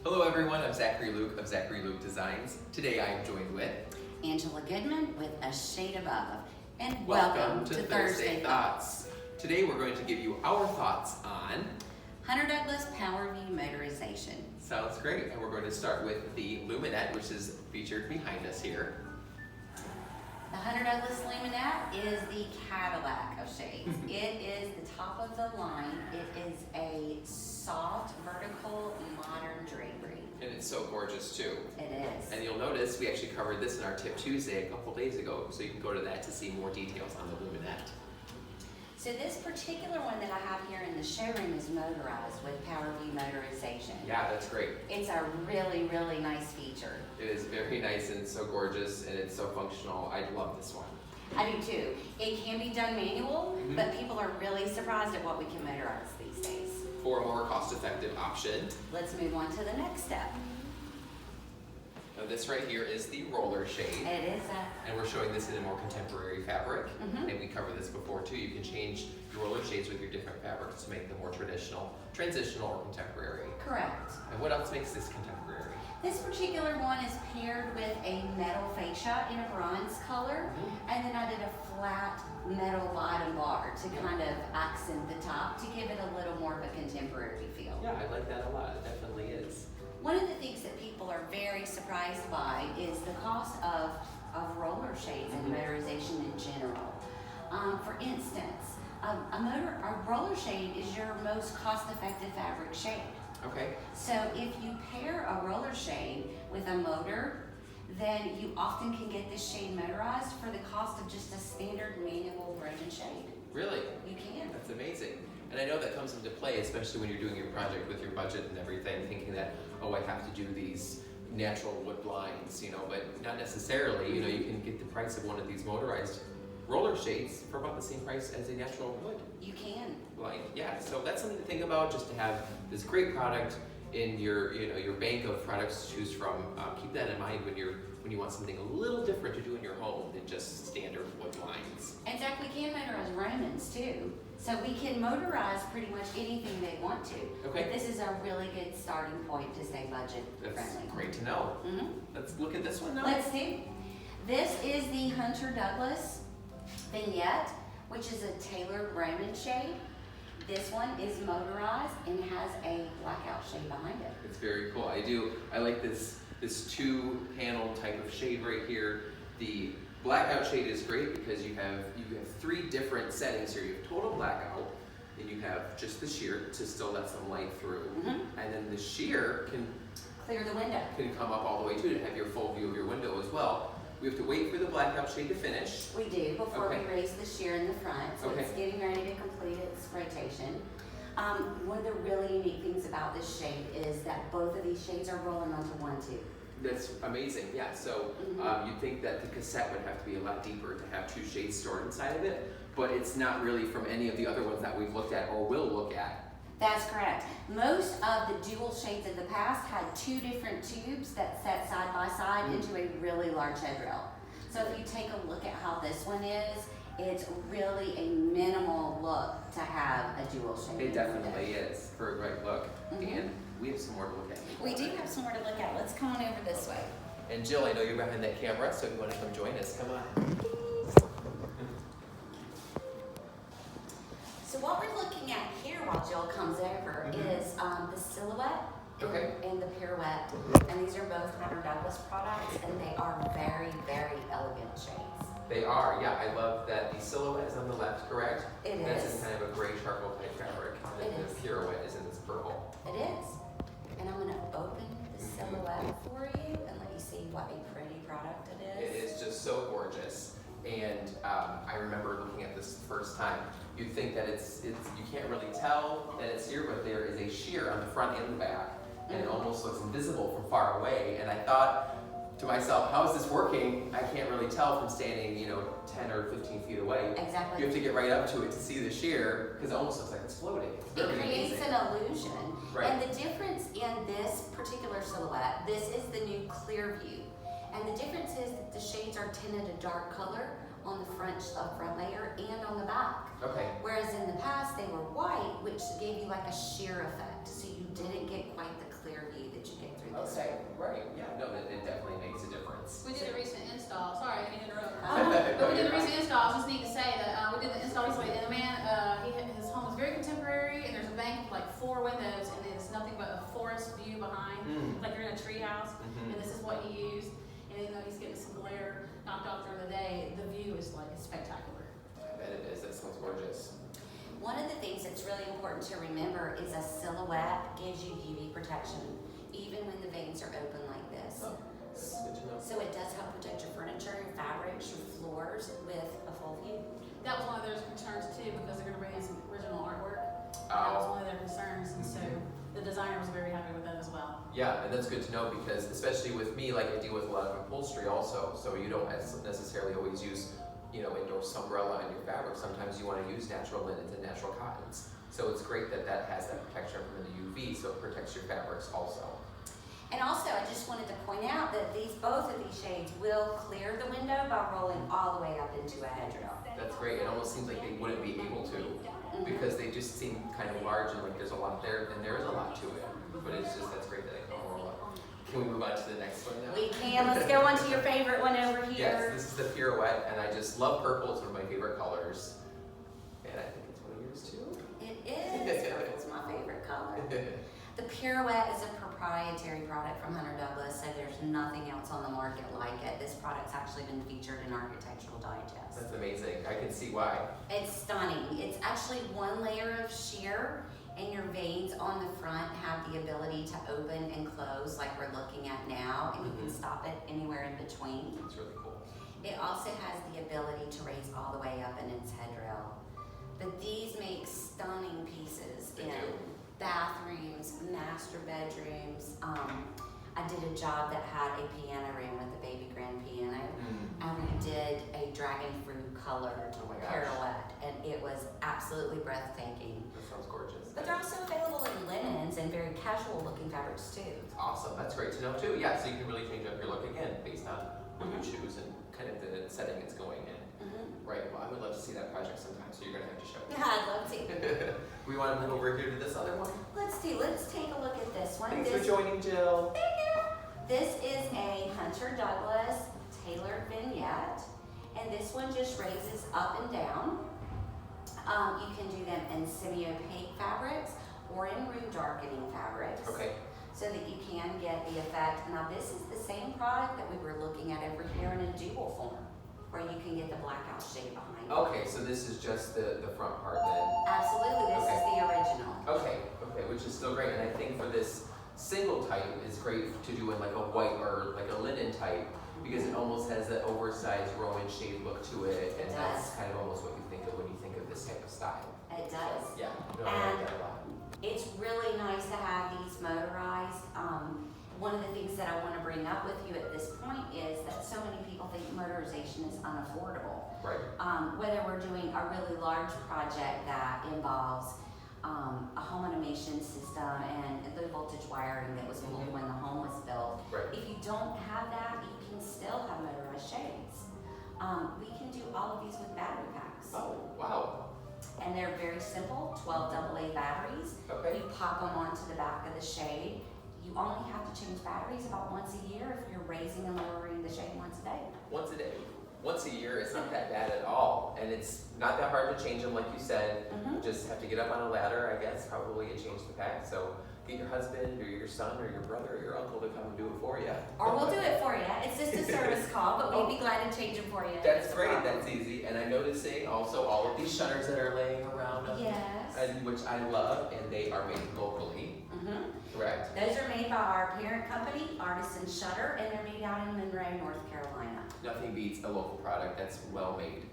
Hello everyone, I'm Zachary Luke of Zachary Luke Designs. Today I am joined with Angela Goodman with A Shade Above. And welcome to Thursday Thoughts. Today we're going to give you our thoughts on Hunter Douglas PowerView Motorization. Sounds great, and we're going to start with the Luminette, which is featured behind us here. The Hunter Douglas Luminette is the Cadillac of shades. It is the top of the line. It is a soft, vertical, modern drapery. And it's so gorgeous too. It is. And you'll notice we actually covered this in our Tip Tuesday a couple days ago, so you can go to that to see more details on the Luminette. So this particular one that I have here in the showroom is motorized with PowerView Motorization. Yeah, that's great. It's a really, really nice feature. It is very nice and so gorgeous, and it's so functional. I love this one. I do too. It can be done manual, but people are really surprised at what we can motorize these days. For a more cost-effective option. Let's move on to the next step. Now this right here is the roller shade. It is and we're showing this in a more contemporary fabric. And we covered this before too. You can change your roller shades with your different fabrics to make them more traditional, transitional, or contemporary. correct. And what else makes this contemporary? This particular one is paired with a metal fascia in a bronze color, and then I did a flat metal bottom bar to kind of accent the top to give it a little more of a contemporary feel. Yeah, I like that a lot. It definitely is. One of the things that people are very surprised by is the cost of roller shades and motorization in general. For instance, a roller shade is your most cost-effective fabric shade. Okay. So if you pair a roller shade with a motor, then you often can get this shade motorized for the cost of just a standard manual Roman shade. Really? You can. That's amazing. And I know that comes into play, especially when you're doing your project with your budget and everything, thinking that, oh, I have to do these natural wood blinds, but not necessarily. You can get the price of one of these motorized roller shades for about the same price as a natural wood You can. blind. Yeah, so that's something to think about, just to have this great product in your, your bank of products to choose from. Keep that in mind when you want something a little different to do in your home than just standard wood blinds. In fact, we can motorize Romans too. So we can motorize pretty much anything they want to. Okay. But this is a really good starting point to stay budget That's friendly. great to know. Let's look at this one now. Let's do. This is the Hunter Douglas Vignette, which is a tailored Roman shade. This one is motorized and has a blackout shade behind it. It's very cool. I like this two-panel type of shade right here. The blackout shade is great because you have three different settings here. You have total blackout, and you have just the sheer to still let some light through. And then the sheer can Clear the window. come up all the way too to have your full view of your window as well. We have to wait for the blackout shade to finish. We do before Okay. we raise the sheer in the front, so Okay. it's getting ready to complete its rotation. One of the really unique things about this shade is that both of these shades are rolling onto one tube. That's amazing, yeah. So you'd think that the cassette would have to be a lot deeper to have two shades stored inside of it, but it's not really from any of the other ones that we've looked at or will look at. That's correct. Most of the dual shades of the past had two different tubes that sat side by side into a really large headrail. So if you take a look at how this one is, it's really a minimal look to have a dual shade. It definitely is for a great look. And we have some more to look at. We do have some more to look at. Let's come on over this way. And Jill, I know you're behind that camera, so if you want to come join us, come on. So what we're looking at here while Jill comes over is the silhouette and the pirouette. And these are both Hunter Douglas products, and they are very, very elegant shades. They are, yeah. I love that the silhouette is on the left, correct? It That's is. in kind of a gray charcoal type fabric. And It then is. the pirouette is in this purple. It is. And I'm going to open the silhouette for you and let you see what a pretty product it It is. is just so gorgeous. And I remember looking at this the first time. You'd think that it's you can't really tell that it's here, but there is a sheer on the front and the back. And it almost looks invisible from far away. And I thought to myself, how is this working? I can't really tell from standing, 10 or 15 feet away. Exactly. You have to get right up to it to see the sheer, because it almost looks like it's floating. It's It very creates amazing. an illusion. Right. And the difference in this particular silhouette, this is the new clear view. And the difference is that the shades are tinted a dark color on the front layer and on the back. Okay. Whereas in the past they were white, which which gave you like a sheer effect, so you didn't get quite the clear view that you get through this Okay, one. right, yeah, no, it definitely makes a difference. We did a recent install. Sorry, I didn't interrupt. Oh. But we did a recent install. I just need to say that we did the install recently, and the man, his home is very contemporary, and there's a bank with like 4 windows, and it's nothing but a forest view behind, like you're in a tree house. And this is what he used. And even though he's getting some glare knocked off during the day, the view is like spectacular. I bet it is, that sounds gorgeous. One of the things that's really important to remember is a silhouette gives you UV protection, even when the veins are open like this. Oh, that's good to know. So it does help protect your furniture, your fabrics, your floors with a full view. That was one of their concerns too, because they're going to bring in some original artwork. That was one of their concerns, and so the designer was very happy with that as well. Yeah, and that's good to know because especially with me, like I deal with a lot of upholstery also, so you don't necessarily always use, endorse umbrella on your fabric. Sometimes you want to use natural linens and natural cottons. So it's great that that has that protection from the UV, so it protects your fabrics also. And also, I just wanted to point out that both of these shades will clear the window by rolling all the way up into a hedgerow. That's great. It almost seems like they wouldn't be able to because they just seem kind of large and like there's a lot there, and there is a lot to it. But that's great that it can roll up. Can we move on to the next one now? We can. Let's go on to your favorite one over here. Yes, this is the Pirouette, and I just love purple. It's one of my favorite colors. And I think it's one of yours too. It is. Purple's my favorite color. The Pirouette is a proprietary product from Hunter Douglas, so there's nothing else on the market like it. This product's actually been featured in Architectural Digest. That's amazing. I can see why. It's stunning. It's actually one layer of sheer, and your veins on the front have the ability to open and close like we're looking at now, and you can stop it anywhere in between. It's really cool. It also has the ability to raise all the way up in its headrail. But these make stunning pieces They in do. bathrooms, master bedrooms. I did a job that had a piano room with a baby grand piano, and we did a dragon fruit colored Oh my gosh. Pirouette, and it was absolutely breathtaking. That sounds gorgeous. But they're also available in linens and very casual looking fabrics too. Awesome. That's great to know too. Yeah, so you can really change up your look again based on what you choose and kind of the setting it's going in. Right. Well, I would love to see that project sometime, so you're gonna have to show me. Yeah, I'd love to. We want to move over here to this other one. Let's take a look at this one. Thanks for joining, Jill. Thank you. This is a Hunter Douglas tailored vignette, and this one just raises up and down. You can do them in semi-opaque fabrics or in room darkening fabrics. Okay. So that you can get the effect. Now this is the same product that we were looking at over here in a dual form, where you can get the blackout shade behind. Okay, so this is just the front part then. Absolutely, this is the original. Okay, which is still great. And I think for this single type is great to do in like a white or like a linen type because it almost has that oversized Roman shade look to it, and that's kind of almost what you think of when you think of this type of style. It does. Yeah, no, I like that a lot. It's really nice to have these motorized. One of the things that I want to bring up with you at this point is that so many people think motorization is unaffordable. Right. Whether we're doing a really large project that involves a home automation system and the voltage wiring that was pulled when the home was built. Right. If you don't have that, you can still have motorized shades. We can do all of these with battery packs. Oh, wow. And they're very simple, 12 AA batteries. Okay. You pop them onto the back of the shade. You only have to change batteries about once a year if you're raising and lowering the shade once a day. Once a day. Once a year, it's not that bad at all. And it's not that hard to change them, like you said. You just have to get up on a ladder, I guess, probably, and change the pack. So get your husband or your son or your brother or your uncle to come and do it for you. Or we'll do it for you. It's just a service call, but we'd be glad to change them for you. That's great, that's easy. And I'm noticing also all of these shutters that are laying around us, Yes. and which I love, and they are made locally. Correct. Those are made by our parent company, Artisan Shutter, and they're made out in Monroe, North Carolina. Nothing beats a local product that's well made.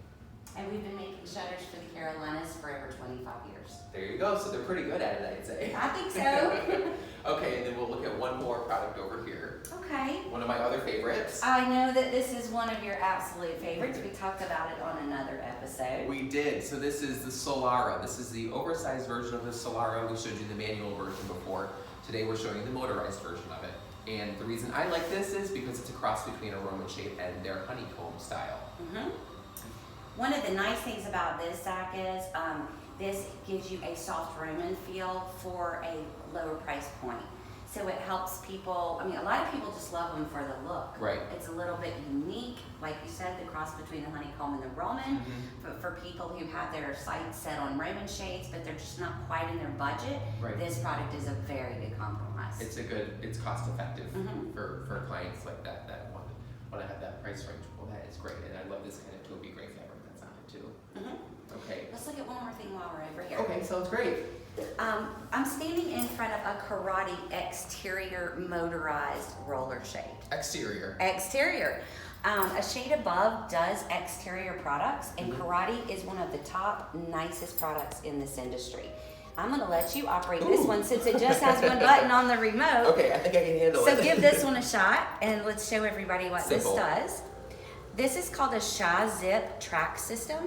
And we've been making shutters for the Carolinas for over 25 years. There you go, so they're pretty good at it, I'd say. I think so. Okay, and then we'll look at one more product over here. Okay. One of my other favorites. I know that this is one of your absolute favorites. We talked about it on another episode. We did. So this is the Solara. This is the oversized version of the Solara. We showed you the manual version before. Today we're showing you the motorized version of it. And the reason I like this is because it's a cross between a Roman shape and their honeycomb style. One of the nice things about this, Zach, is this gives you a soft Roman feel for a lower price point. So it helps people, I mean, a lot of people just love them for the look. Right. It's a little bit unique, like you said, the cross between the honeycomb and the Roman. But for people who have their sights set on Roman shades, but they're just not quite in their budget, Right. this product is a very good compromise. It's cost effective for clients like that want to have that price range. Well, that is great, and I love this kind of taupey gray fabric that's on it too. Okay. Let's look at one more thing while we're over here. Okay, sounds great. I'm standing in front of a Karate exterior motorized roller shade. Exterior. Exterior. A shade above does exterior products, and Karate is one of the top nicest products in this industry. I'm going to let you operate this one since it just has one button on the remote. Okay, I think I can handle it. So give this one a shot, and let's show everybody what Simple. this does. This is called a Sha Zip track system.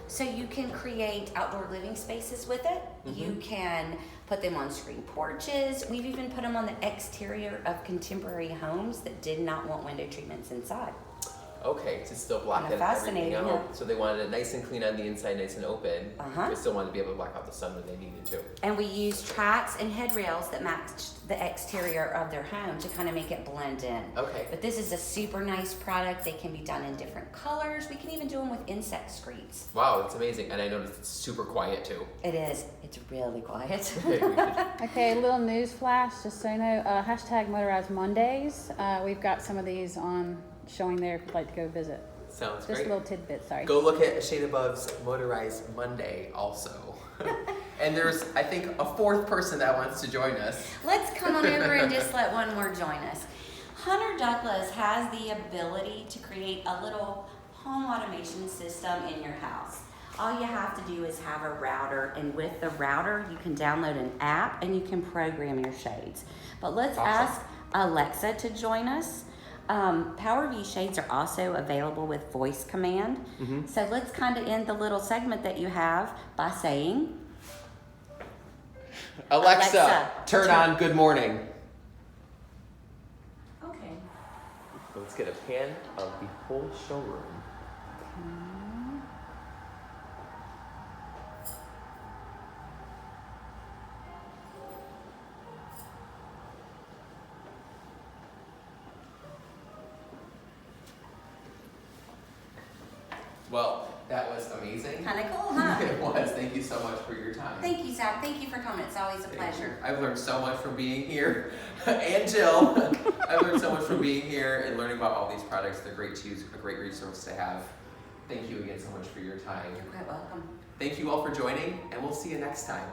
So you can create outdoor living spaces with it. You can put them on screen porches. We've even put them on the exterior of contemporary homes that did not want window treatments inside. Okay, to still block Kinda it everything fascinating, out. yeah. So they wanted it nice and clean on the inside, nice and open. They still wanted to be able to block out the sun when they needed to. And we use tracks and headrails that match the exterior of their home to kind of make it blend in. Okay. But this is a super nice product. They can be done in different colors. We can even do them with insect screens. Wow, that's amazing. And I noticed it's super quiet too. It is. It's really quiet. Okay, we should- Okay, a little news flash, just so you know, hashtag Motorized Mondays. We've got some of these on showing there if you'd like to go visit. Sounds Just a great. little tidbit, sorry. Go look at Shade Above's Motorized Monday also. And there's, I think, a fourth person that wants to join us. Let's come on over and just let one more join us. Hunter Douglas has the ability to create a little home automation system in your house. All you have to do is have a router, and with the router, you can download an app and you can program your shades. But let's ask Alexa to join us. Power V shades are also available with voice command. So let's kind of end the little segment that you have by saying, Alexa, turn on Good Morning. okay. Let's get a pan of the whole showroom. Well, that was amazing. Kind of cool, huh? It was. Thank you so much for your time. Thank you, Zach. Thank you for coming. It's always a Thank pleasure. you. I've learned so much from being here. And Jill, I've learned so much from being here and learning about all these products. They're great to use, a great resource to have. Thank you again so much for your time. You're quite welcome. Thank you all for joining, and we'll see you next time.